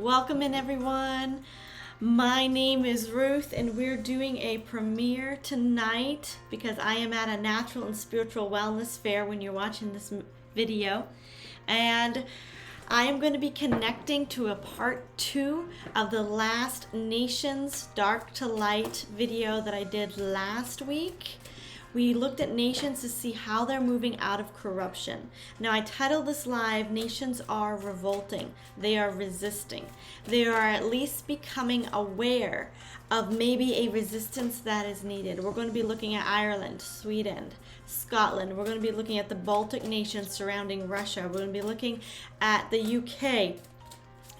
Welcome in, everyone. My name is Ruth, and we're doing a premiere tonight because I am at a natural and spiritual wellness fair when you're watching this video. And I am going to be connecting to a part 2 of the last Nations Dark to Light video that I did last week. We looked at nations to see how they're moving out of corruption. Now, I titled this live, Nations Are Revolting. They are resisting. They are at least becoming aware of maybe a resistance that is needed. We're going to be looking at Ireland, Sweden, Scotland. We're going to be looking at the Baltic nations surrounding Russia. We're going to be looking at the UK,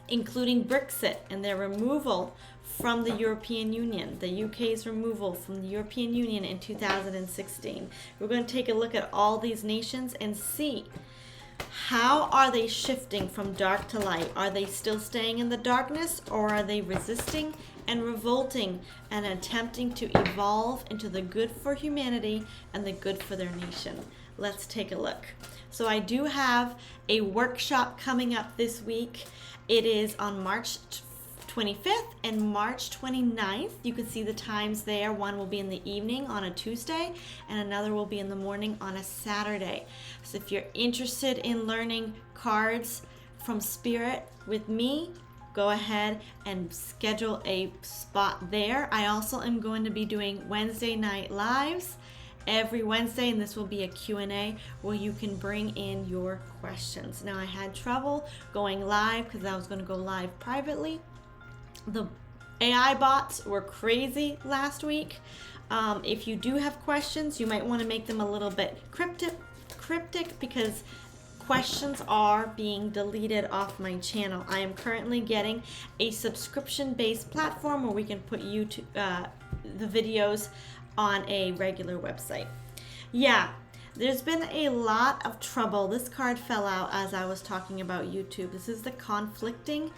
including Brexit and their removal from the European Union, the UK's removal from the European Union in 2016. We're going to take a look at all these nations and see how are they shifting from dark to light. Are they still staying in the darkness, or are they resisting and revolting and attempting to evolve into the good for humanity and the good for their nation? Let's take a look. So I do have a workshop coming up this week. It is on March 25th and March 29th. You can see the times there. One will be in the evening on a Tuesday, and another will be in the morning on a Saturday. So if you're interested in learning cards from Spirit with me, go ahead and schedule a spot there. I also am going to be doing Wednesday night lives every Wednesday, and this will be a Q&A where you can bring in your questions. Now, I had trouble going live because I was going to go live privately. The AI bots were crazy last week. If you do have questions, you might want to make them a little bit cryptic because questions are being deleted off my channel. I am currently getting a subscription-based platform where we can put the videos on a regular website. Yeah, there's been a lot of trouble. This card fell out as I was talking about YouTube. This is the conflicting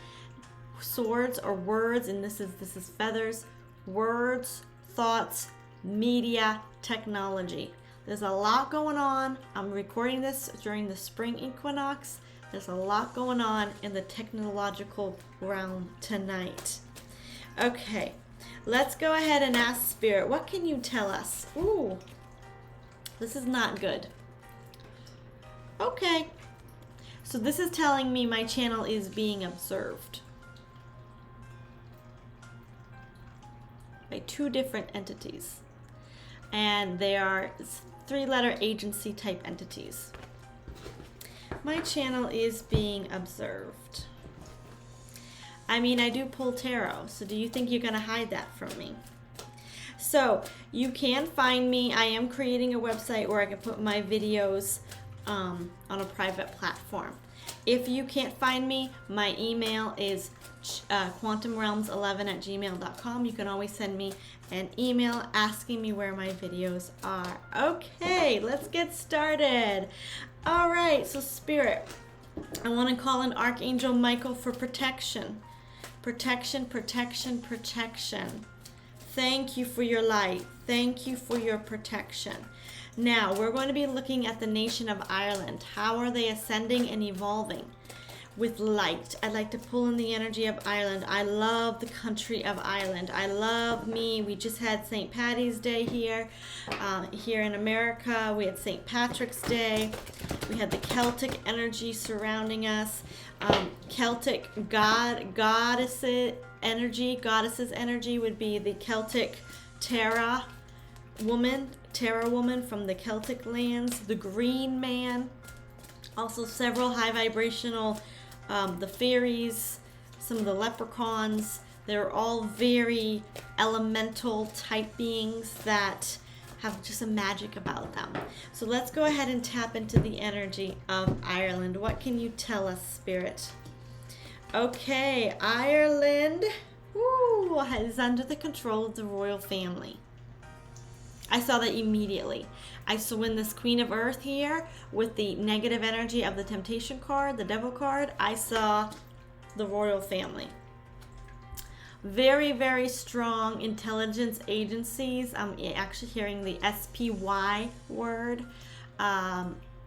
swords or words, and this is feathers, words, thoughts, media, technology. There's a lot going on. I'm recording this during the spring equinox. There's a lot going on in the technological realm tonight. Okay, let's go ahead and ask Spirit, what can you tell us? Ooh, this is not good. Okay, so this is telling me my channel is being observed by 2 different entities, and they are 3-letter agency type entities. My channel is being observed. I mean, I do pull tarot, so do you think you're going to hide that from me? So you can find me. I am creating a website where I can put my videos on a private platform. If you can't find me, my email is quantumrealms11@gmail.com. You can always send me an email asking me where my videos are. Okay, let's get started. All right, so Spirit, I want to call in Archangel Michael for protection. Protection, protection, protection. Thank you for your light. Thank you for your protection. Now, we're going to be looking at the nation of Ireland. How are they ascending and evolving with light? I'd like to pull in the energy of Ireland. I love the country of Ireland. I love me. We just had St. Paddy's Day here. Here in America, we had St. Patrick's Day. We had the Celtic energy surrounding us. Celtic goddesses energy would be the Celtic Terra woman from the Celtic lands, the Green Man, also several high vibrational, the fairies, some of the leprechauns. They're all very elemental type beings that have just a magic about them. So let's go ahead and tap into the energy of Ireland. What can you tell us, Spirit? Okay, Ireland is under the control of the royal family. I saw that immediately. I saw when this Queen of Earth here with the negative energy of the Temptation card, the Devil card, I saw the royal family. Very, very strong intelligence agencies. I'm actually hearing the SPY word.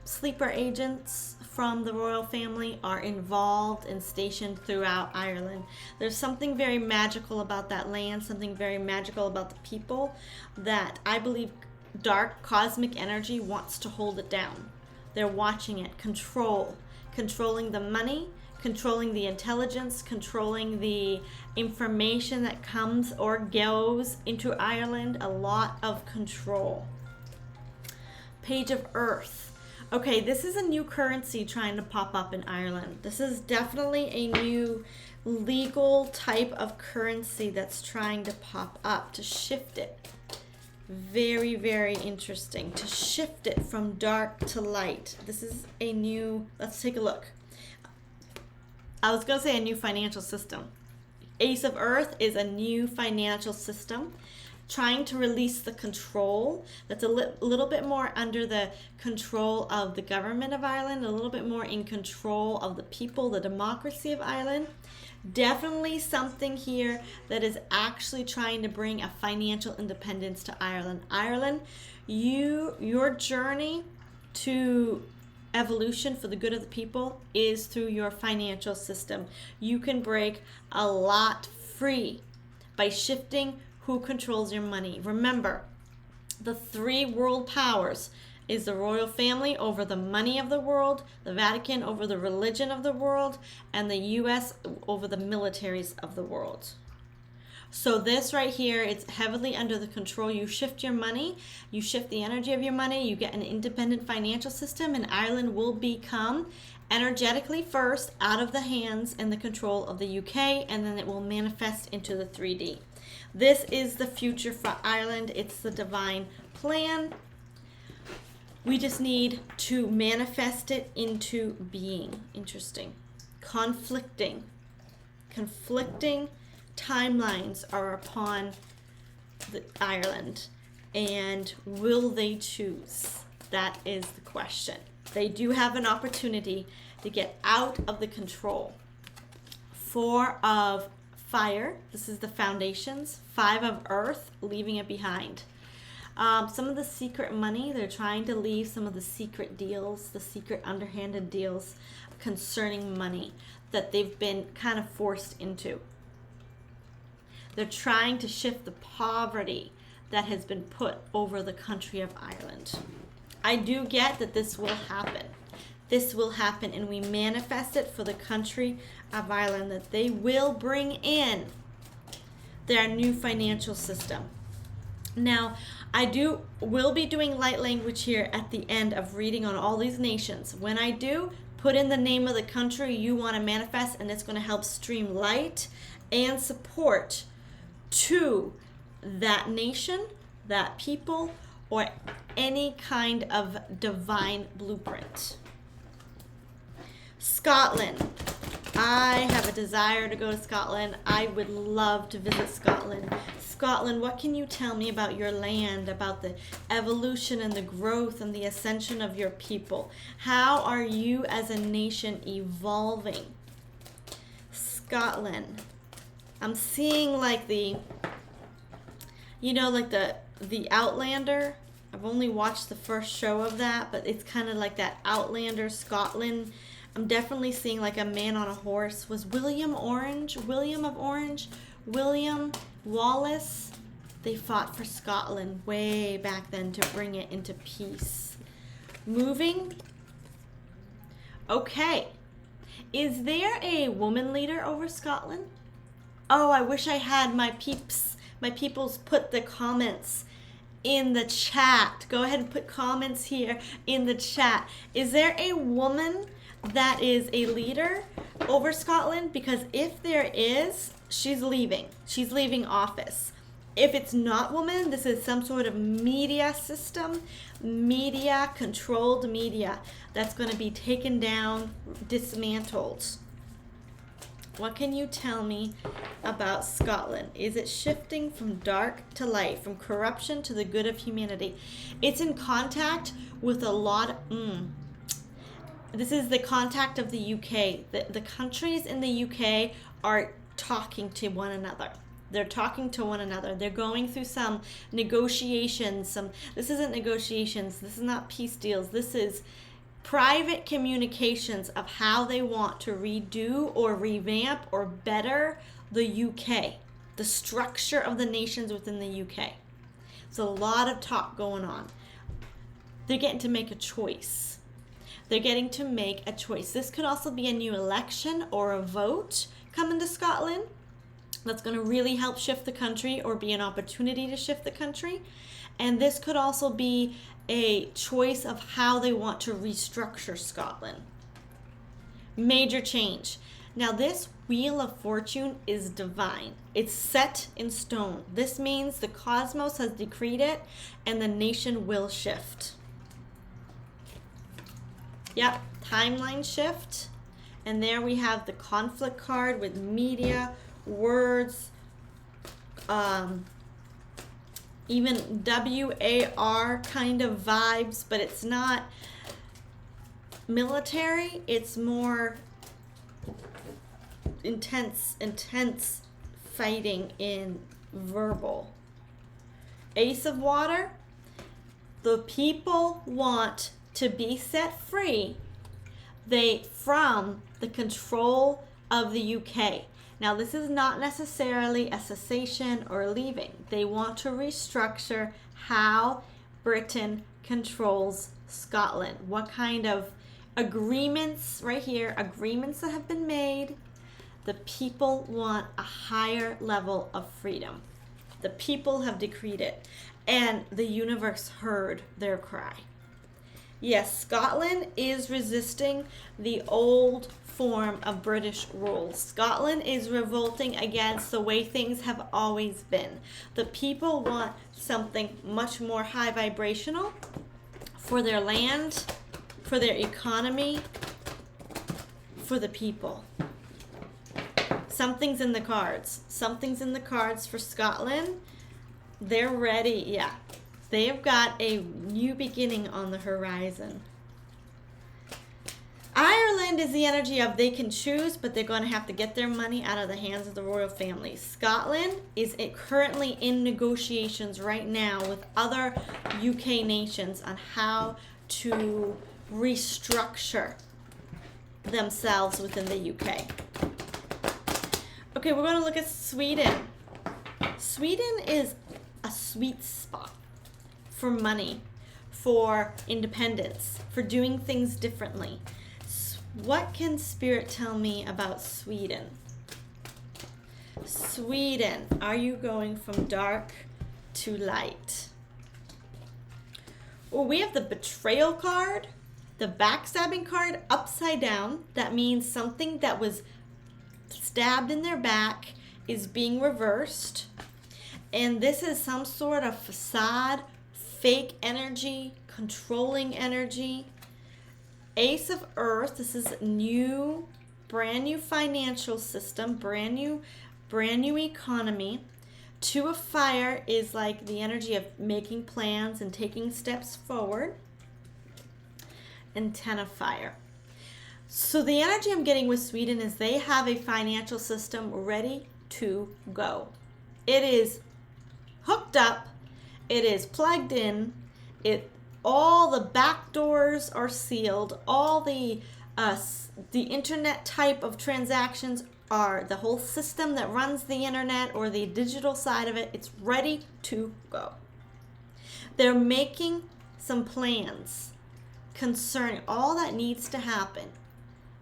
Sleeper agents from the royal family are involved and stationed throughout Ireland. There's something very magical about that land, something very magical about the people that I believe dark cosmic energy wants to hold it down. They're watching it, controlling the money, controlling the intelligence, controlling the information that comes or goes into Ireland. A lot of control. Page of Earth. Okay, this is a new currency trying to pop up in Ireland. This is definitely a new legal type of currency that's trying to pop up, to shift it. Very, very interesting. To shift it from dark to light. This is a new, let's take a look. I was going to say a new financial system. Ace of Earth is a new financial system trying to release the control that's a little bit more under the control of the government of Ireland, a little bit more in control of the people, the democracy of Ireland. Definitely something here that is actually trying to bring a financial independence to Ireland. Ireland, your journey to evolution for the good of the people is through your financial system. You can break a lot free by shifting who controls your money. Remember, the three world powers is the royal family over the money of the world, the Vatican over the religion of the world, and the US over the militaries of the world. So this right here, it's heavily under the control. You shift your money, you shift the energy of your money, you get an independent financial system, and Ireland will become energetically first out of the hands and the control of the UK, and then it will manifest into the 3D. This is the future for Ireland. It's the divine plan. We just need to manifest it into being. Interesting. Conflicting timelines are upon Ireland. And will they choose? That is the question. They do have an opportunity to get out of the control. 4 of fire. This is the foundations. 5 of earth, leaving it behind. Some of the secret money, they're trying to leave some of the secret deals, the secret underhanded deals concerning money that they've been kind of forced into. They're trying to shift the poverty that has been put over the country of Ireland. I do get that this will happen. This will happen, and we manifest it for the country of Ireland, that they will bring in their new financial system. Now, will be doing light language here at the end of reading on all these nations. When I do, put in the name of the country you want to manifest, and it's going to help stream light and support to that nation, that people, or any kind of divine blueprint. Scotland. I have a desire to go to Scotland. I would love to visit Scotland. Scotland, what can you tell me about your land, about the evolution and the growth and the ascension of your people? How are you as a nation evolving? Scotland. I'm seeing like the Outlander. I've only watched the first show of that, but it's kind of like that Outlander, Scotland. I'm definitely seeing like a man on a horse. Was William of Orange, William Wallace? They fought for Scotland way back then to bring it into peace. Moving. Okay. Is there a woman leader over Scotland? Oh, I wish I had my peoples put the comments in the chat. Go ahead and put comments here in the chat. Is there a woman that is a leader over Scotland? Because if there is, she's leaving. She's leaving office. If it's not woman, this is some sort of media system, controlled media that's going to be taken down, dismantled. What can you tell me about Scotland? Is it shifting from dark to light, from corruption to the good of humanity? It's in contact with a lot of... This is the contact of the UK. The countries in the UK are talking to one another. They're talking to one another. They're going through some negotiations. This isn't negotiations. This is not peace deals. This is private communications of how they want to redo or revamp or better the UK, the structure of the nations within the UK. There's a lot of talk going on. They're getting to make a choice. They're getting to make a choice. This could also be a new election or a vote coming to Scotland that's going to really help shift the country or be an opportunity to shift the country. And this could also be a choice of how they want to restructure Scotland. Major change. Now this Wheel of Fortune is divine. It's set in stone. This means the cosmos has decreed it and the nation will shift. Yep, timeline shift. And there we have the conflict card with media, words, even WAR kind of vibes, but it's not military. It's more intense fighting in verbal. Ace of Water. The people want to be set free from the control of the UK. Now, this is not necessarily a cessation or leaving. They want to restructure how Britain controls Scotland. What kind of agreements, right here, agreements that have been made. The people want a higher level of freedom. The people have decreed it, and the universe heard their cry. Yes, Scotland is resisting the old form of British rule. Scotland is revolting against the way things have always been. The people want something much more high vibrational for their land, for their economy, for the people. Something's in the cards. Something's in the cards for Scotland. They're ready. Yeah. They've got a new beginning on the horizon. Ireland is the energy of they can choose, but they're going to have to get their money out of the hands of the royal family. Scotland is currently in negotiations right now with other UK nations on how to restructure themselves within the UK. Okay, we're going to look at Sweden. Sweden is a sweet spot for money, for independence, for doing things differently. What can Spirit tell me about Sweden? Sweden, are you going from dark to light? Well, we have the betrayal card, the backstabbing card upside down. That means something that was stabbed in their back is being reversed. And this is some sort of facade, fake energy, controlling energy. Ace of Earth, this is new, brand new financial system, brand new economy. Two of Fire is like the energy of making plans and taking steps forward. And 10 of Fire. So the energy I'm getting with Sweden is they have a financial system ready to go. It is hooked up. It is plugged in. All the back doors are sealed. All the internet type of transactions are the whole system that runs the internet or the digital side of it. It's ready to go. They're making some plans concerning all that needs to happen.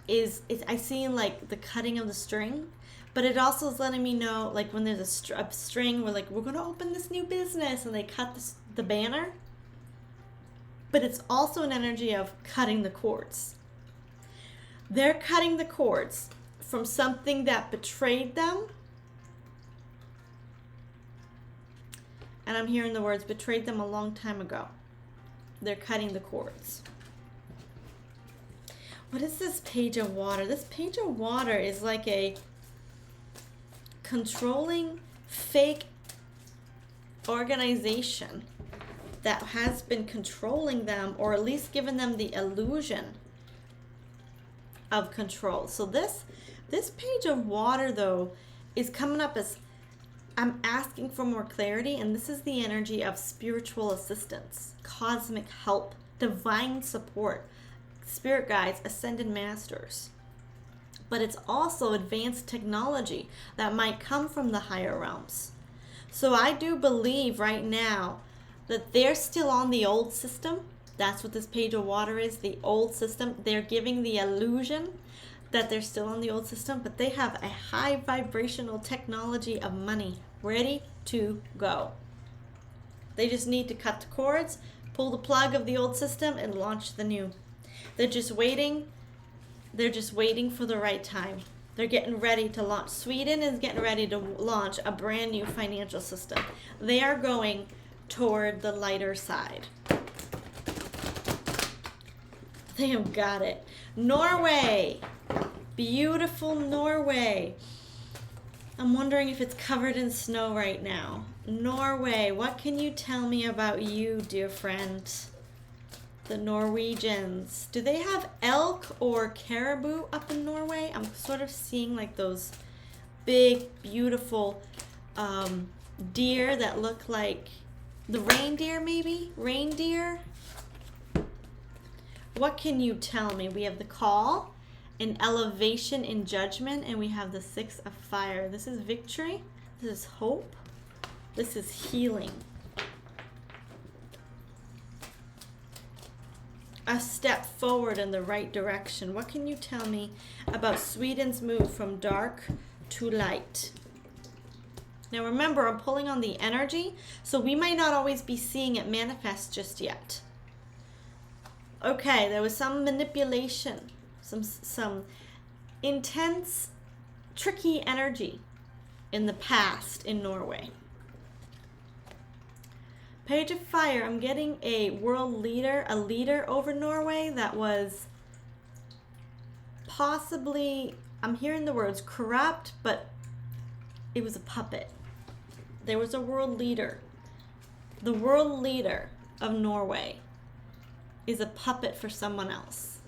I see like the cutting of the string, but it also is letting me know like when there's a string, we're going to open this new business and they cut the banner. But it's also an energy of cutting the cords. They're cutting the cords from something that betrayed them. And I'm hearing the words betrayed them a long time ago. They're cutting the cords. What is this Page of Water? This Page of Water is like a controlling fake organization that has been controlling them, or at least given them the illusion of control. So this Page of Water, though, is coming up as I'm asking for more clarity, and this is the energy of spiritual assistance, cosmic help, divine support, spirit guides, ascended masters. But it's also advanced technology that might come from the higher realms. So I do believe right now that they're still on the old system. That's what this page of water is, the old system. They're giving the illusion that they're still on the old system, but they have a high vibrational technology of money ready to go. They just need to cut the cords, pull the plug of the old system, and launch the new. They're just waiting. They're just waiting for the right time. They're getting ready to launch. Sweden is getting ready to launch a brand new financial system. They are going toward the lighter side. They have got it. Norway. Beautiful Norway. I'm wondering if it's covered in snow right now. Norway, what can you tell me about you, dear friend? The Norwegians. Do they have elk or caribou up in Norway? I'm sort of seeing like those big, beautiful deer that look like the reindeer, maybe? Reindeer? What can you tell me? We have the call, an elevation in judgment, and we have the 6 of fire. This is victory. This is hope. This is healing. A step forward in the right direction. What can you tell me about Sweden's move from dark to light? Now remember, I'm pulling on the energy, so we might not always be seeing it manifest just yet. Okay, there was some manipulation, some intense, tricky energy in the past in Norway. Page of Fire, I'm getting a world leader, a leader over Norway that was possibly, I'm hearing the words corrupt, but it was a puppet. There was a world leader. The world leader of Norway is a puppet for someone else.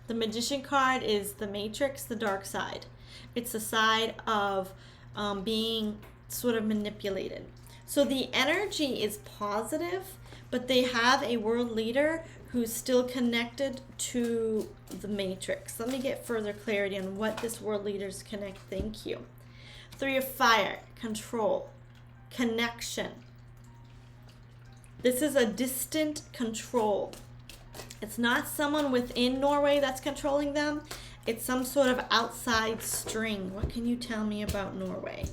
The Magician card is the Matrix, the dark side. It's the side of being sort of manipulated. So the energy is positive, but they have a world leader who's still connected to the Matrix. Let me get further clarity on what this world leader's connect. Thank you. 3 of Fire, control, connection. This is a distant control. It's not someone within Norway that's controlling them. It's some sort of outside string. What can you tell me about Norway?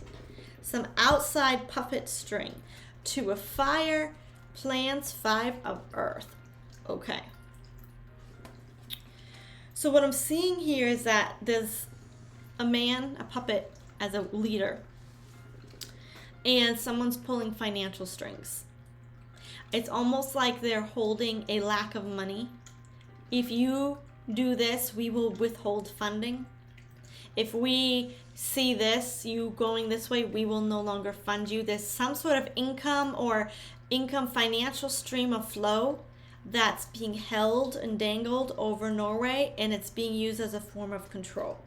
Some outside puppet string. 2 of Fire, plans, 5 of Earth. Okay. So what I'm seeing here is that there's a man, a puppet, as a leader, and someone's pulling financial strings. It's almost like they're holding a lack of money. If you do this, we will withhold funding. If we see this, you going this way, we will no longer fund you. There's some sort of income or income financial stream of flow that's being held and dangled over Norway, and it's being used as a form of control.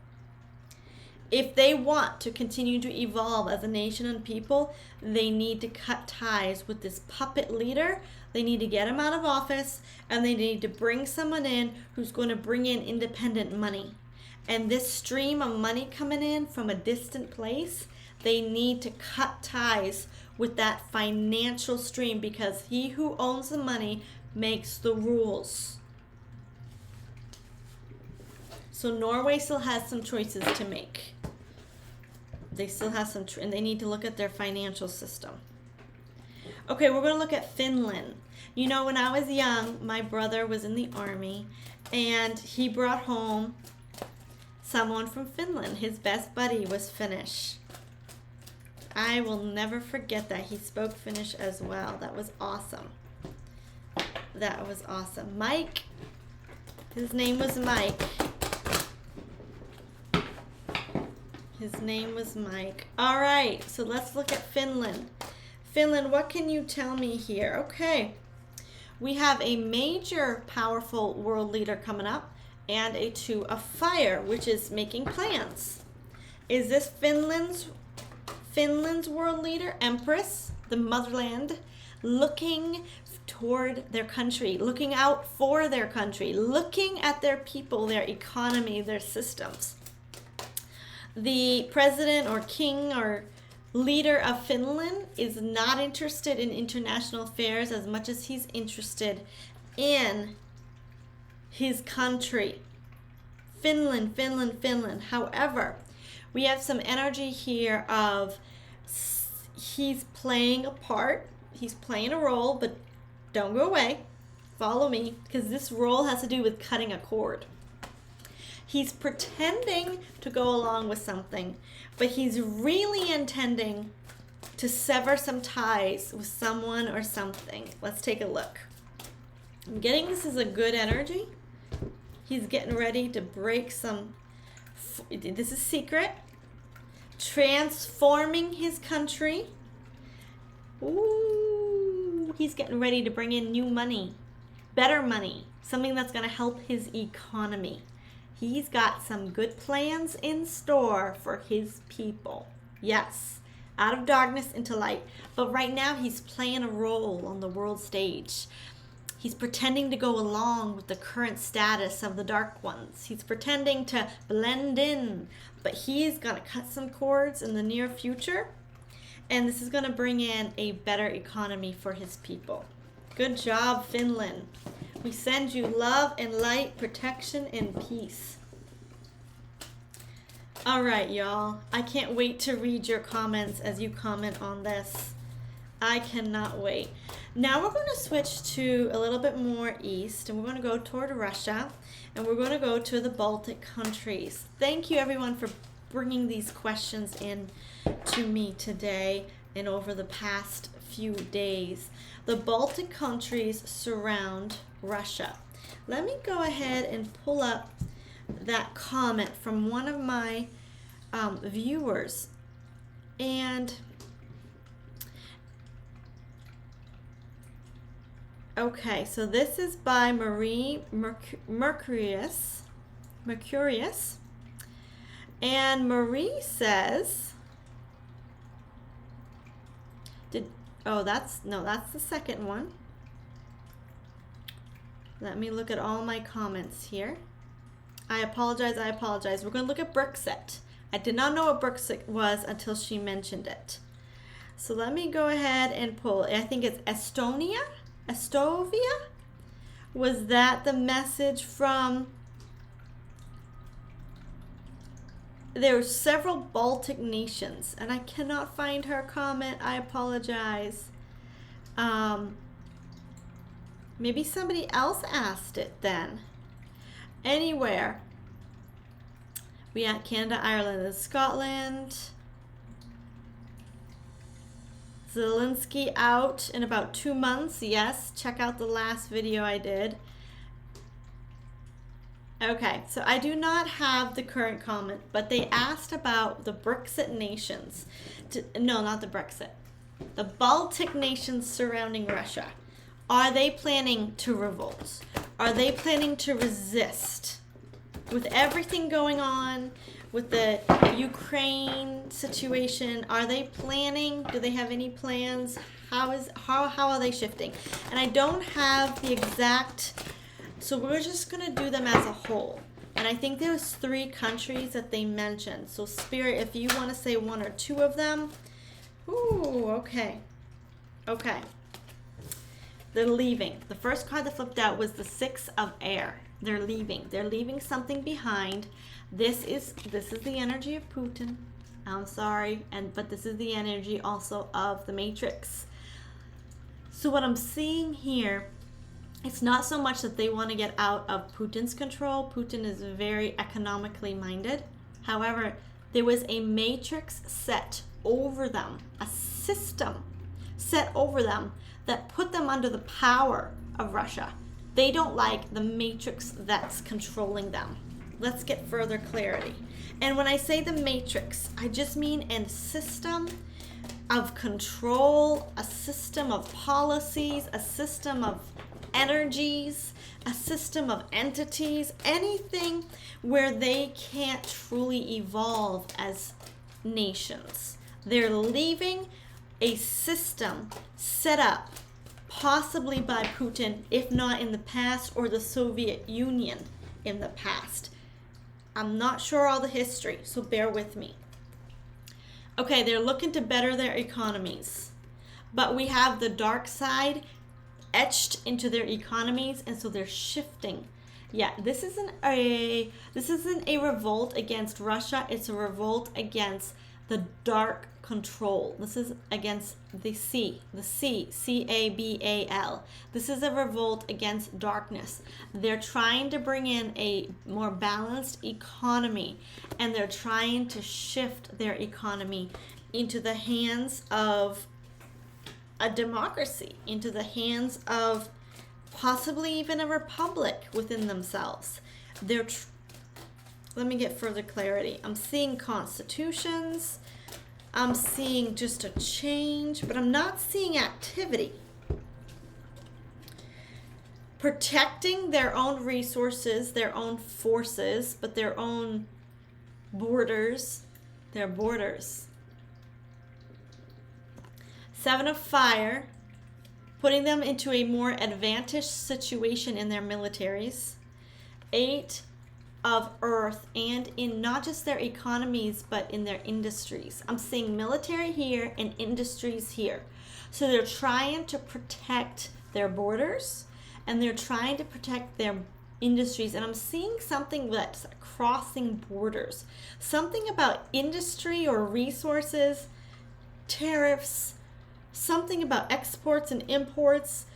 If they want to continue to evolve as a nation and people, they need to cut ties with this puppet leader. They need to get him out of office, and they need to bring someone in who's going to bring in independent money. And this stream of money coming in from a distant place, they need to cut ties with that financial stream, because he who owns the money makes the rules. So Norway still has some choices to make. They still have some, and they need to look at their financial system. Okay, we're going to look at Finland. You know, when I was young, my brother was in the army, and he brought home someone from Finland. His best buddy was Finnish. I will never forget that. He spoke Finnish as well. That was awesome. That was awesome. Mike. His name was Mike. His name was Mike. All right, so let's look at Finland. Finland, what can you tell me here? Okay, we have a major powerful world leader coming up and a 2 of Fire, which is making plans. Is this Finland's world leader, Empress, the motherland, looking toward their country, looking out for their country, looking at their people, their economy, their systems. The president or king or leader of Finland is not interested in international affairs as much as he's interested in his country. Finland, Finland, Finland. However, we have some energy here of he's playing a part, he's playing a role, but don't go away. Follow me, because this role has to do with cutting a cord. He's pretending to go along with something, but he's really intending to sever some ties with someone or something. Let's take a look. I'm getting this is a good energy. He's getting ready to break some, this is secret, transforming his country. Ooh, he's getting ready to bring in new money, better money, something that's going to help his economy. He's got some good plans in store for his people. Yes, out of darkness into light. But right now he's playing a role on the world stage. He's pretending to go along with the current status of the dark ones. He's pretending to blend in. But he's going to cut some cords in the near future. And this is going to bring in a better economy for his people. Good job, Finland. We send you love and light, protection and peace. All right, y'all. I can't wait to read your comments as you comment on this. I cannot wait. Now we're going to switch to a little bit more east, and we're going to go toward Russia, and we're going to go to the Baltic countries. Thank you, everyone, for bringing these questions in to me today and over the past few days. The Baltic countries surround Russia. Let me go ahead and pull up that comment from one of my viewers. And okay, so this is by Marie Mercurius. And Marie says, that's the second one. Let me look at all my comments here. I apologize. We're going to look at Brexit. I did not know what Brexit was until she mentioned it. So let me go ahead and pull. I think it's Estonia? Was that the message from... There were several Baltic nations, and I cannot find her comment. I apologize. Maybe somebody else asked it then. Anywhere. We got Canada, Ireland, and Scotland. Zelensky out in about 2 months. Yes, check out the last video I did. Okay, so I do not have the current comment, but they asked about the Brexit nations. No, not the Brexit. The Baltic nations surrounding Russia. Are they planning to revolt? Are they planning to resist? With everything going on, with the Ukraine situation, are they planning? Do they have any plans? How are they shifting? And I don't have the exact, so we're just gonna do them as a whole. And I think there was 3 countries that they mentioned. So Spirit, if you want to say 1 or 2 of them. Ooh, okay. Okay. They're leaving. The first card that flipped out was the 6 of air. They're leaving. They're leaving something behind. This is the energy of Putin. I'm sorry, but this is the energy also of the Matrix. So what I'm seeing here, it's not so much that they want to get out of Putin's control. Putin is very economically minded. However, there was a matrix set over them, a system set over them that put them under the power of Russia. They don't like the matrix that's controlling them. Let's get further clarity. And when I say the matrix, I just mean a system of control, a system of policies, a system of energies, a system of entities, anything where they can't truly evolve as nations. They're leaving a system set up, possibly by Putin, if not in the past, or the Soviet Union in the past. I'm not sure all the history, so bear with me. Okay, they're looking to better their economies, but we have the dark side etched into their economies, and so they're shifting. Yeah, this isn't a revolt against Russia. It's a revolt against the dark control. This is against the C-A-B-A-L. This is a revolt against darkness. They're trying to bring in a more balanced economy, and they're trying to shift their economy into the hands of a democracy, into the hands of possibly even a republic within themselves. Let me get further clarity. I'm seeing constitutions. I'm seeing just a change, but I'm not seeing activity. Protecting their own resources, their own forces, but their own borders, their borders. Seven of Fire, putting them into a more advantaged situation in their militaries. Eight of Earth, and in not just their economies, but in their industries. I'm seeing military here and industries here. So they're trying to protect their borders, and they're trying to protect their industries. And I'm seeing something that's crossing borders. Something about industry or resources, tariffs, something about exports and imports.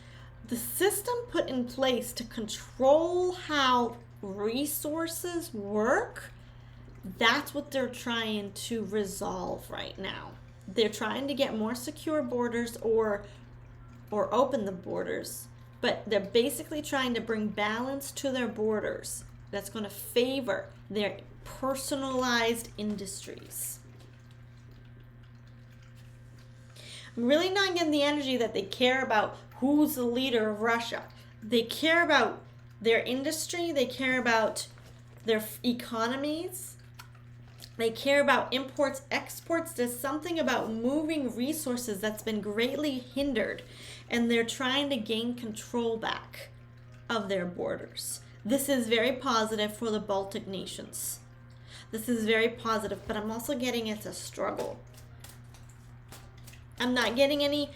The system put in place to control how resources work, that's what they're trying to resolve right now. They're trying to get more secure borders or open the borders, but they're basically trying to bring balance to their borders that's going to favor their personalized industries. I'm really not getting the energy that they care about who's the leader of Russia. They care about their industry, they care about their economies, they care about imports, exports. There's something about moving resources that's been greatly hindered, and they're trying to gain control back of their borders. This is very positive for the Baltic nations. This is very positive, but I'm also getting it's a struggle. I'm not getting any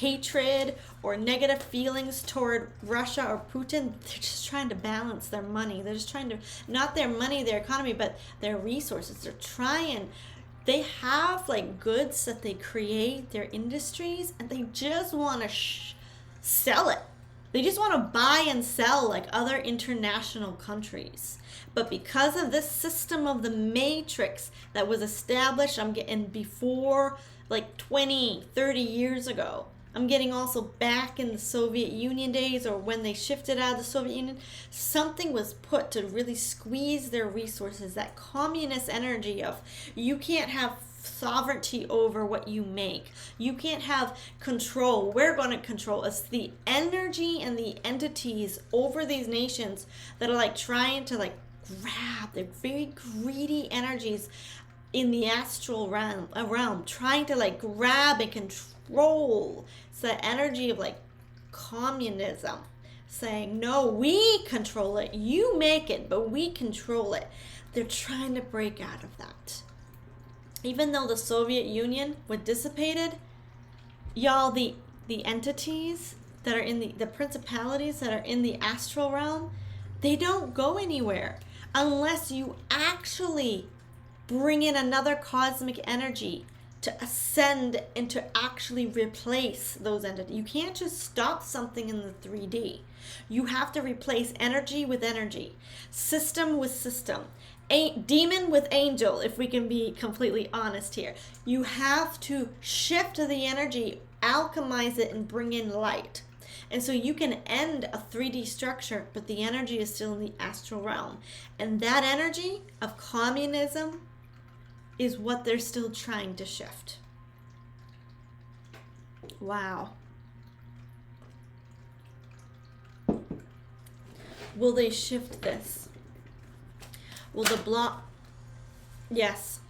hatred or negative feelings toward Russia or Putin. They're just trying to balance their money. They're just trying to, not their money, their economy, but their resources. They have like goods that they create, their industries, and they just want to sell it. They just want to buy and sell like other international countries. But because of this system of the matrix that was established, I'm getting before like 20, 30 years ago, I'm getting also back in the Soviet Union days, or when they shifted out of the Soviet Union, something was put to really squeeze their resources. That communist energy of you can't have sovereignty over what you make. You can't have control. We're going to control. It's the energy and the entities over these nations that are like trying to like grab. They're very greedy energies in the astral realm, trying to like grab and control. It's the energy of like communism, saying, no, we control it. You make it, but we control it. They're trying to break out of that. Even though the Soviet Union was dissipated, y'all, the entities that are in the principalities that are in the astral realm, they don't go anywhere unless you actually bring in another cosmic energy to ascend and to actually replace those entities. You can't just stop something in the 3D. You have to replace energy with energy, system with system, demon with angel, if we can be completely honest here. You have to shift the energy, alchemize it, and bring in light. And so you can end a 3D structure, but the energy is still in the astral realm. And that energy of communism is what they're still trying to shift. Wow. Will they shift this? Will the block? Yes.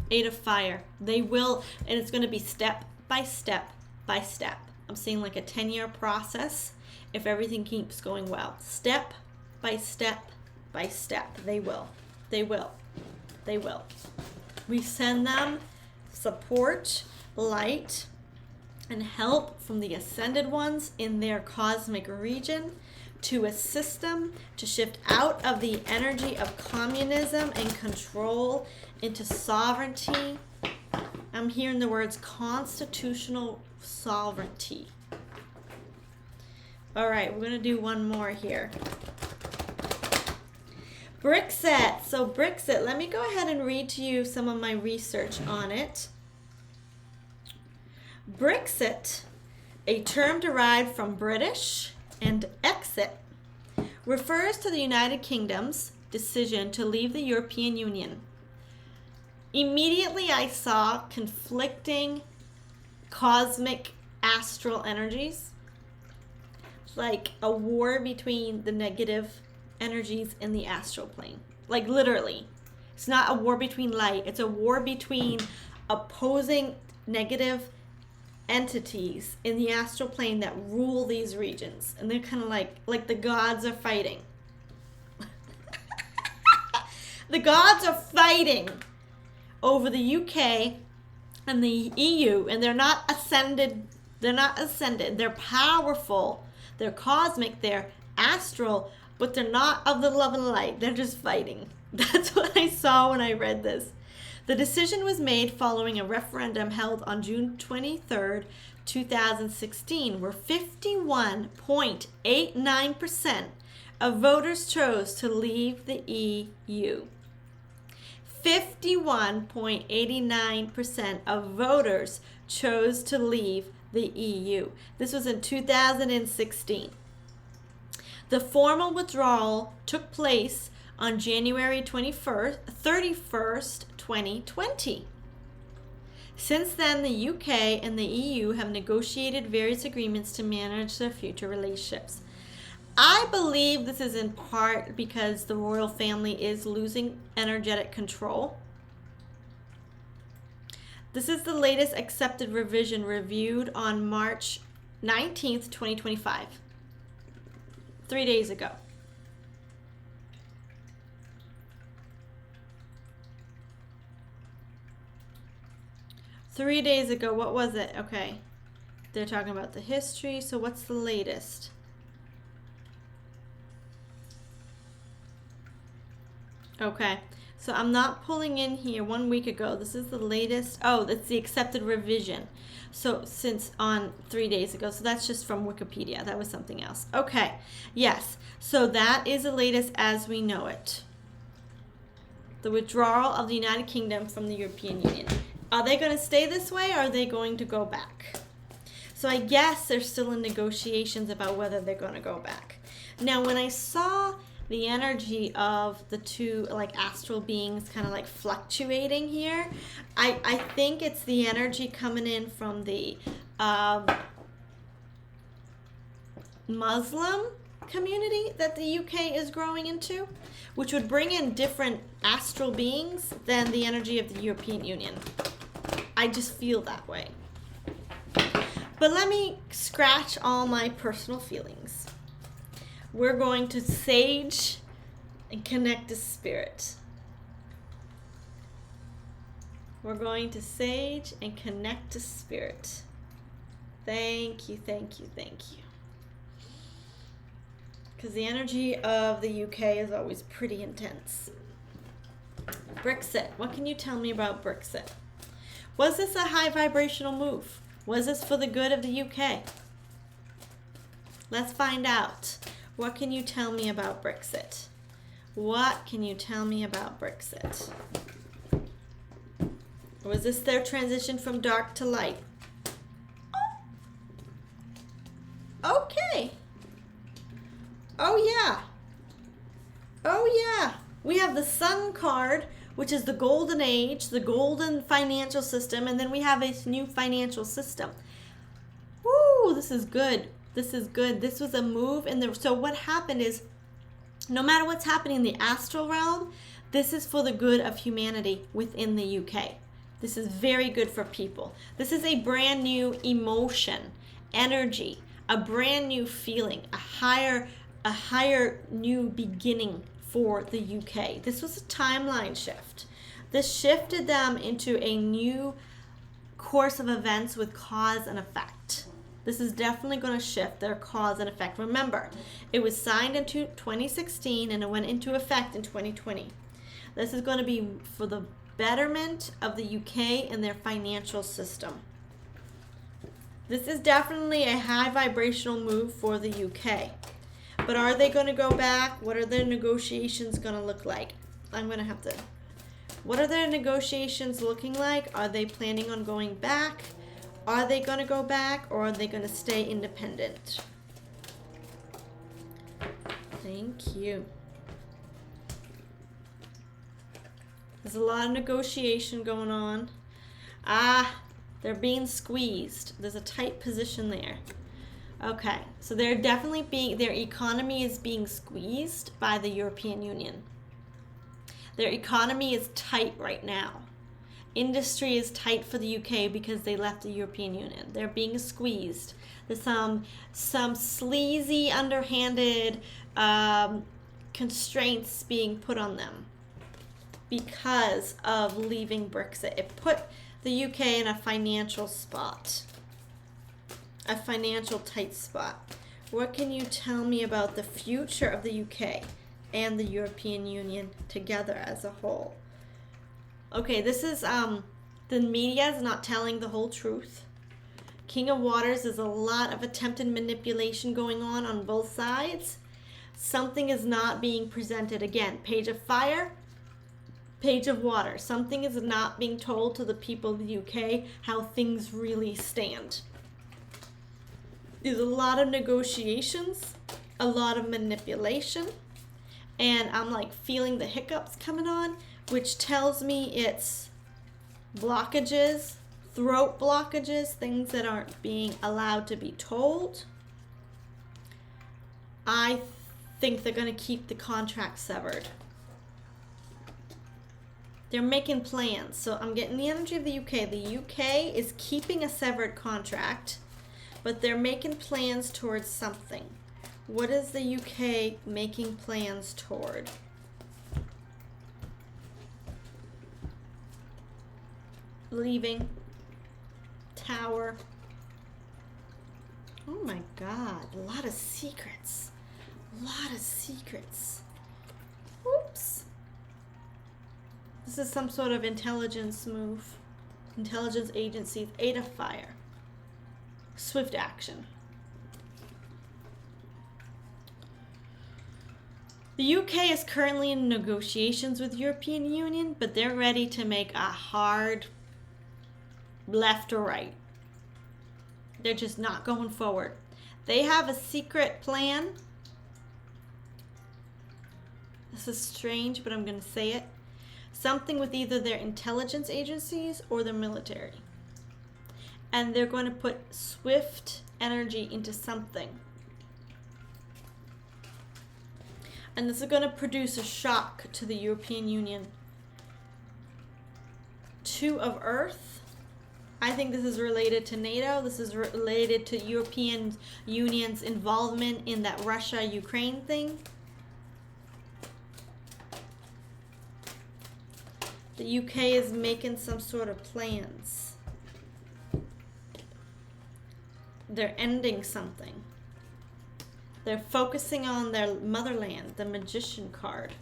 8 of Fire. They will, and it's going to be step by step by step. I'm seeing like a 10-year process if everything keeps going well. Step by step by step. They will. They will. They will. We send them support, light, and help from the ascended ones in their cosmic region to assist them to shift out of the energy of communism and control into sovereignty. I'm hearing the words constitutional sovereignty. All right, we're going to do one more here. Brexit. So Brexit, let me go ahead and read to you some of my research on it. Brexit, a term derived from British and exit, refers to the United Kingdom's decision to leave the European Union. Immediately I saw conflicting cosmic astral energies, like a war between the negative energies in the astral plane. Like literally. It's not a war between light, it's a war between opposing negative entities in the astral plane that rule these regions. And they're kind of like the gods are fighting. The gods are fighting over the UK and the EU, and they're not ascended. They're powerful. They're cosmic. They're astral, but they're not of the love and light. They're just fighting. That's what I saw when I read this. The decision was made following a referendum held on June 23rd, 2016, where 51.89% of voters chose to leave the EU. 51.89% of voters chose to leave the EU. This was in 2016. The formal withdrawal took place on January 31st, 2020. Since then, the UK and the EU have negotiated various agreements to manage their future relationships. I believe this is in part because the royal family is losing energetic control. This is the latest accepted revision reviewed on March 19th, 2025. 3 days ago. What was it? Okay. They're talking about the history. So what's the latest? Okay. So I'm not pulling in here 1 week ago. This is the latest. Oh, that's the accepted revision. So since on 3 days ago. So that's just from Wikipedia. That was something else. Okay. Yes. So that is the latest as we know it. The withdrawal of the United Kingdom from the European Union. Are they going to stay this way or are they going to go back? So I guess they're still in negotiations about whether they're going to go back. Now, when I saw the energy of the two like astral beings kind of like fluctuating here, I think it's the energy coming in from the Muslim community that the UK is growing into, which would bring in different astral beings than the energy of the European Union. I just feel that way. But let me scratch all my personal feelings. We're going to sage and connect to spirit. We're going to sage and connect to spirit. Thank you, thank you, thank you. Because the energy of the UK is always pretty intense. Brexit. What can you tell me about Brexit? Was this a high vibrational move? Was this for the good of the UK? Let's find out. What can you tell me about Brexit? What can you tell me about Brexit? Was this their transition from dark to light? Okay. Oh yeah. Oh yeah. We have the Sun card, which is the golden age, the golden financial system, and then we have a new financial system. Woo, this is good. This is good. This was a move in the... So what happened is, no matter what's happening in the astral realm, this is for the good of humanity within the UK. This is very good for people. This is a brand new emotion energy, a brand new feeling, a higher new beginning for the UK. This was a timeline shift. This shifted them into a new course of events with cause and effect. This is definitely going to shift their cause and effect. Remember, it was signed into 2016 and it went into effect in 2020. This is going to be for the betterment of the UK and their financial system. This is definitely a high vibrational move for the UK. But are they going to go back? What are their negotiations going to look like? What are their negotiations looking like? Are they planning on going back? Are they going to go back, or are they going to stay independent? Thank you. There's a lot of negotiation going on. They're being squeezed. There's a tight position there. Okay, so they're definitely their economy is being squeezed by the European Union. Their economy is tight right now. Industry is tight for the UK because they left the European Union. They're being squeezed. There's some sleazy, underhanded constraints being put on them because of leaving Brexit. It put the UK in a financial spot, a financial tight spot. What can you tell me about the future of the UK and the European Union together as a whole? Okay, this is, the media is not telling the whole truth. King of Waters is a lot of attempted manipulation going on both sides. Something is not being presented. Again, Page of Fire, Page of Water. Something is not being told to the people of the UK how things really stand. There's a lot of negotiations, a lot of manipulation, and I'm like feeling the hiccups coming on, which tells me it's blockages, throat blockages, things that aren't being allowed to be told. I think they're going to keep the contract severed. They're making plans. So I'm getting the energy of the UK. The UK is keeping a severed contract, but they're making plans towards something. What is the UK making plans toward? Leaving. Tower. Oh my God, a lot of secrets. A lot of secrets. Oops. This is some sort of intelligence move. Intelligence agencies. 8 of Fire. Swift action. The UK is currently in negotiations with the European Union, but they're ready to make a hard left or right. They're just not going forward. They have a secret plan. This is strange, but I'm going to say it. Something with either their intelligence agencies or their military. And they're going to put swift energy into something. And this is going to produce a shock to the European Union. 2 of Earth. I think this is related to NATO. This is related to European Union's involvement in that Russia-Ukraine thing. The UK is making some sort of plans. They're ending something. They're focusing on their motherland, the Magician card.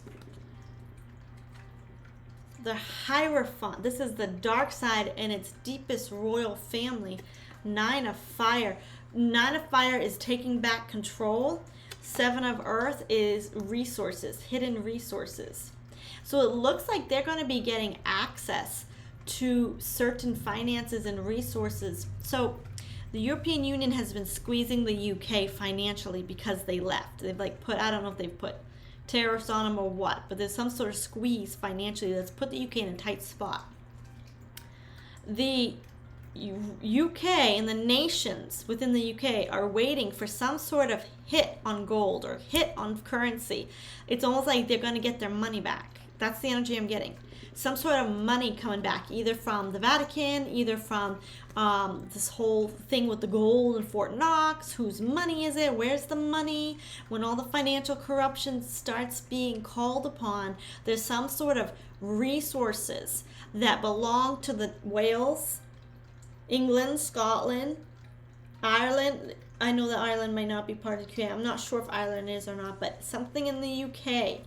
The Hierophant. This is the dark side and its deepest royal family. 9 of Fire. 9 of Fire is taking back control. 7 of Earth is resources, hidden resources. So it looks like they're going to be getting access to certain finances and resources. So the European Union has been squeezing the UK financially because they left. They've like put, I don't know if they've put tariffs on them or what, but there's some sort of squeeze financially that's put the UK in a tight spot. The UK and the nations within the UK are waiting for some sort of hit on gold or hit on currency. It's almost like they're going to get their money back. That's the energy I'm getting. Some sort of money coming back, either from the Vatican, either from this whole thing with the gold in Fort Knox. Whose money is it? Where's the money? When all the financial corruption starts being called upon, there's some sort of resources that belong to the Wales, England, Scotland, Ireland. I know that Ireland might not be part of the UK. I'm not sure if Ireland is or not, but something in the UK.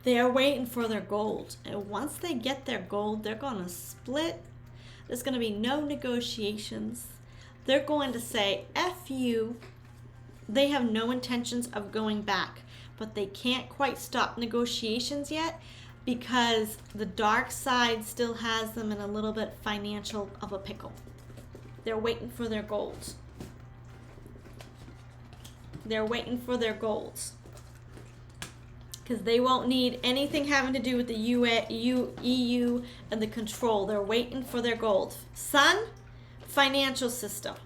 They're waiting for their gold. And once they get their gold, they're going to split. There's going to be no negotiations. They're going to say, F you. They have no intentions of going back. But they can't quite stop negotiations yet because the dark side still has them in a little bit financial of a pickle. They're waiting for their gold. They're waiting for their golds. Because they won't need anything having to do with the EU and the control. They're waiting for their gold. Sun, financial system.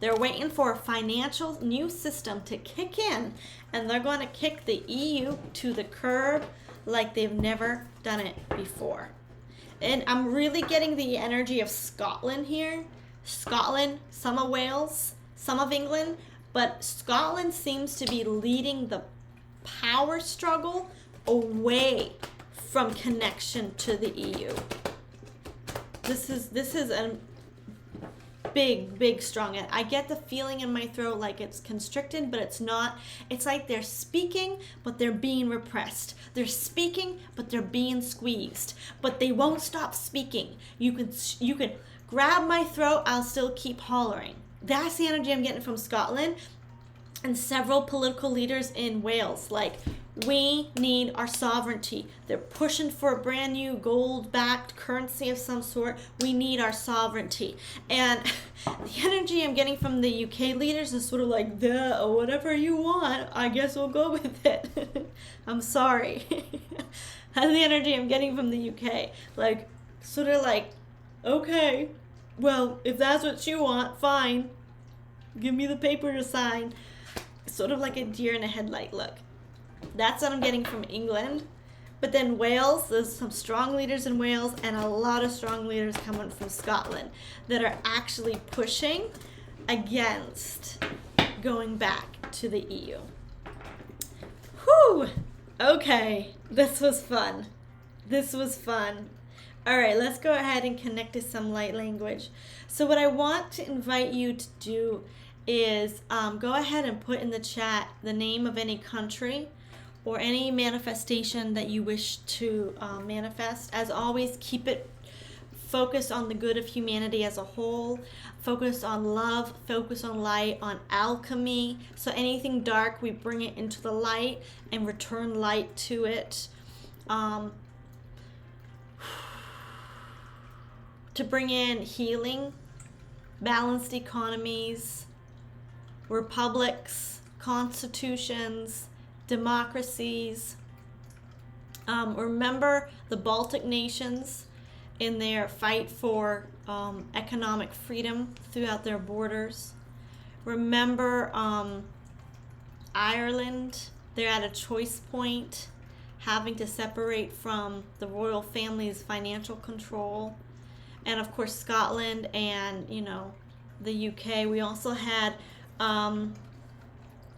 They're waiting for a financial new system to kick in, and they're going to kick the EU to the curb like they've never done it before. And I'm really getting the energy of Scotland here. Scotland, some of Wales, some of England, but Scotland seems to be leading the power struggle away from connection to the EU. This is a big strong. I get the feeling in my throat like it's constricted, but it's not. It's like they're speaking, but they're being repressed. They're speaking, but they're being squeezed. But they won't stop speaking. You can grab my throat, I'll still keep hollering. That's the energy I'm getting from Scotland. And several political leaders in Wales, like, we need our sovereignty. They're pushing for a brand new gold-backed currency of some sort. We need our sovereignty. And the energy I'm getting from the UK leaders is sort of like, duh, whatever you want, I guess we'll go with it. I'm sorry. That's the energy I'm getting from the UK. Like, sort of like, okay, well, if that's what you want, fine. Give me the paper to sign. Sort of like a deer in a headlight look. That's what I'm getting from England. But then Wales, there's some strong leaders in Wales and a lot of strong leaders coming from Scotland that are actually pushing against going back to the EU. Whew! Okay, this was fun. All right, let's go ahead and connect to some light language. So what I want to invite you to do is go ahead and put in the chat the name of any country or any manifestation that you wish to manifest. As always, keep it focused on the good of humanity as a whole. Focus on love, focus on light, on alchemy. So anything dark, we bring it into the light and return light to it. To bring in healing, balanced economies, republics, constitutions, democracies. Remember the Baltic nations in their fight for economic freedom throughout their borders. Remember Ireland, they're at a choice point, having to separate from the royal family's financial control. And of course Scotland and, the UK. We also had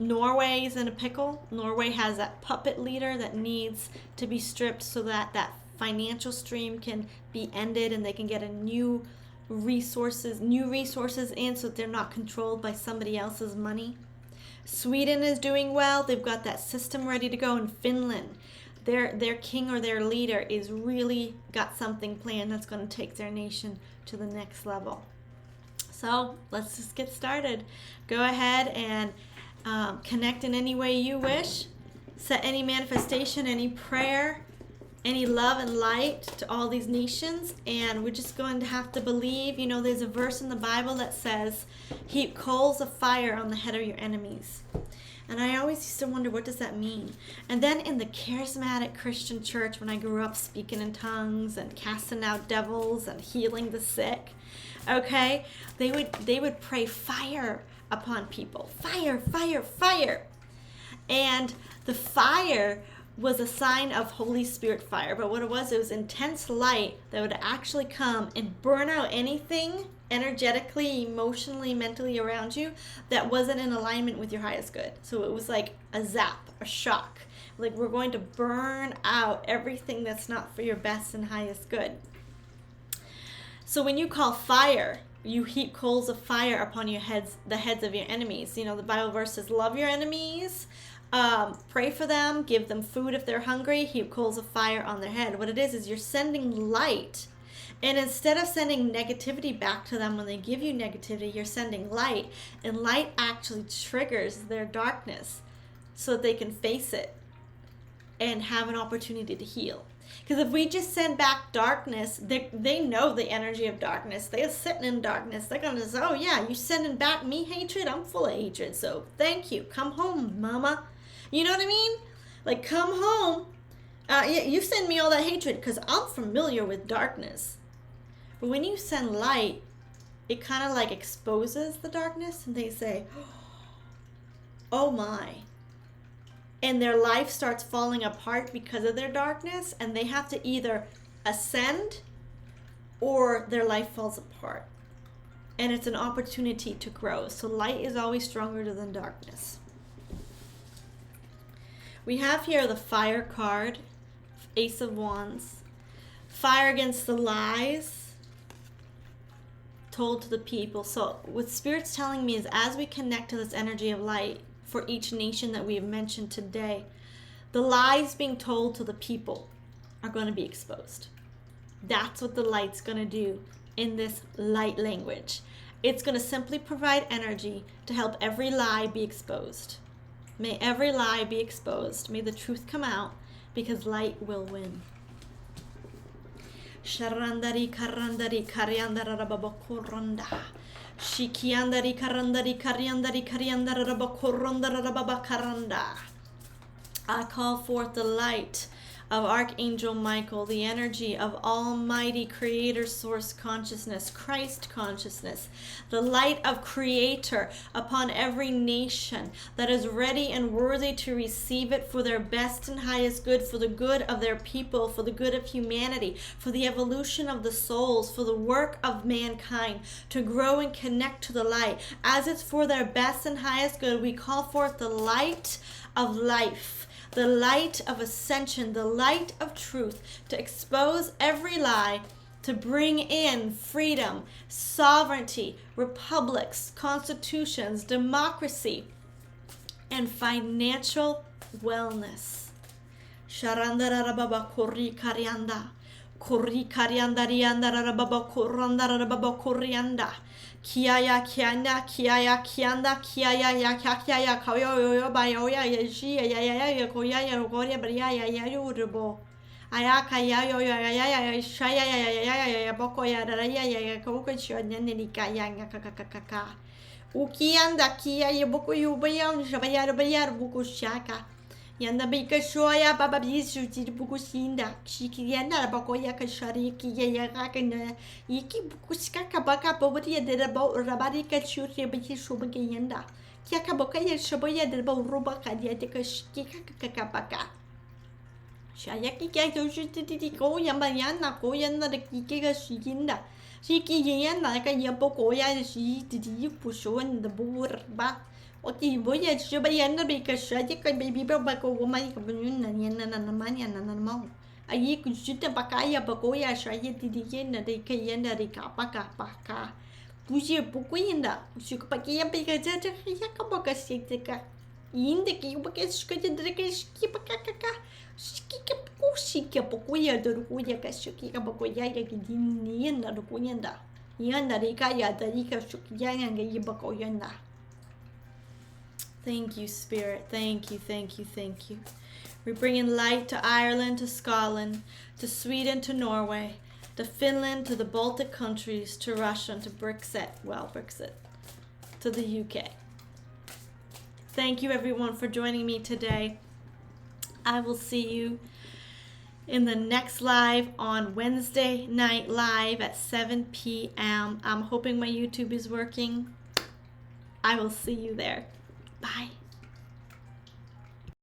Norway's in a pickle. Norway has that puppet leader that needs to be stripped so that that financial stream can be ended and they can get new resources in so that they're not controlled by somebody else's money. Sweden is doing well. They've got that system ready to go. In Finland, their king or their leader is really got something planned that's going to take their nation to the next level. So let's just get started. Go ahead and connect in any way you wish. Set any manifestation, any prayer, any love and light to all these nations. And we're just going to have to believe. There's a verse in the Bible that says, heap coals of fire on the head of your enemies. And I always used to wonder, what does that mean? And then in the charismatic Christian church, when I grew up speaking in tongues and casting out devils and healing the sick, okay, they would pray fire upon people. Fire, fire, fire. And the fire was a sign of Holy Spirit fire. But what it was intense light that would actually come and burn out anything energetically, emotionally, mentally around you that wasn't in alignment with your highest good. So it was like a zap, a shock. Like, we're going to burn out everything that's not for your best and highest good. So when you call fire, you heap coals of fire upon your heads, the heads of your enemies. You know, the Bible verse says, love your enemies, pray for them, give them food if they're hungry, heap coals of fire on their head. What it is you're sending light. And instead of sending negativity back to them when they give you negativity, you're sending light. And light actually triggers their darkness so that they can face it and have an opportunity to heal. Because if we just send back darkness, they know the energy of darkness. They're sitting in darkness. They're going to say, oh yeah, you sending back me hatred? I'm full of hatred. So thank you. Come home, mama. You know what I mean? Like, come home. You send me all that hatred because I'm familiar with darkness. But when you send light, it kind of like exposes the darkness. And they say, oh my. And their life starts falling apart because of their darkness, and they have to either ascend or their life falls apart. And it's an opportunity to grow. So light is always stronger than darkness. We have here the fire card, Ace of Wands. Fire against the lies told to the people. So what Spirit's telling me is, as we connect to this energy of light, for each nation that we have mentioned today, the lies being told to the people are going to be exposed. That's what the light's going to do in this light language. It's going to simply provide energy to help every lie be exposed. May every lie be exposed. May the truth come out, because light will win. Sharandari karandari karyandara babakuranda. Shikiandari karandari karyandari karyandara babakurandara babakaranda. I call forth the light of Archangel Michael, the energy of Almighty Creator Source Consciousness, Christ Consciousness, the light of Creator upon every nation that is ready and worthy to receive it for their best and highest good, for the good of their people, for the good of humanity, for the evolution of the souls, for the work of mankind, to grow and connect to the light. As it's for their best and highest good, we call forth the light of life, the light of ascension, the light of truth, to expose every lie, to bring in freedom, sovereignty, republics, constitutions, democracy, and financial wellness. Sharandara baba kori karyanda. Kori karyanda rianda baba koranda baba korianda. Kiaya kianda kiaya kianda kiaya ya kiaya koyo yo bayo ya shi ya ya koya ya koya bria ya yurbo ayaka ya yo ya shaya ya boko ya ya koko chanya ni kaya kaka ukianda kia ya boko yu bayan shabaya bayar buku shaka yanda bika shoya baba bisu ti buku sinda shikianda bako ya kashari kiya ya kakana iki buku skaka baka bobri de rabo rabari ka shuri biki shubake yanda kia ka baka ya shaboya de rabo roba kadia de kashiki kaka baka shaya kiya yo ti ko yamba yana ko yanda de kike shikinda shiki yanda ka yaboko ya shi ti pushon de burba Oki voy a subayando because I can baby back over my communion and money and animal. A ye could shoot a bacaya bacoya shayet the yen that they can the capaka paca. Push your buquinda, Shukapakia because Yakabaka sitka. In the kibaka scratched the case keep a caca. Shika poquia the ruya kasuki bacoya in the ruinda. Yanda the kaya the Rika Shukian and Yibacoyanda. Thank you, Spirit. Thank you, thank you, thank you. We're bringing light to Ireland, to Scotland, to Sweden, to Norway, to Finland, to the Baltic countries, to Russia, and to Brexit, to the UK. Thank you, everyone, for joining me today. I will see you in the next live on Wednesday night live at 7 p.m. I'm hoping my YouTube is working. I will see you there. Bye.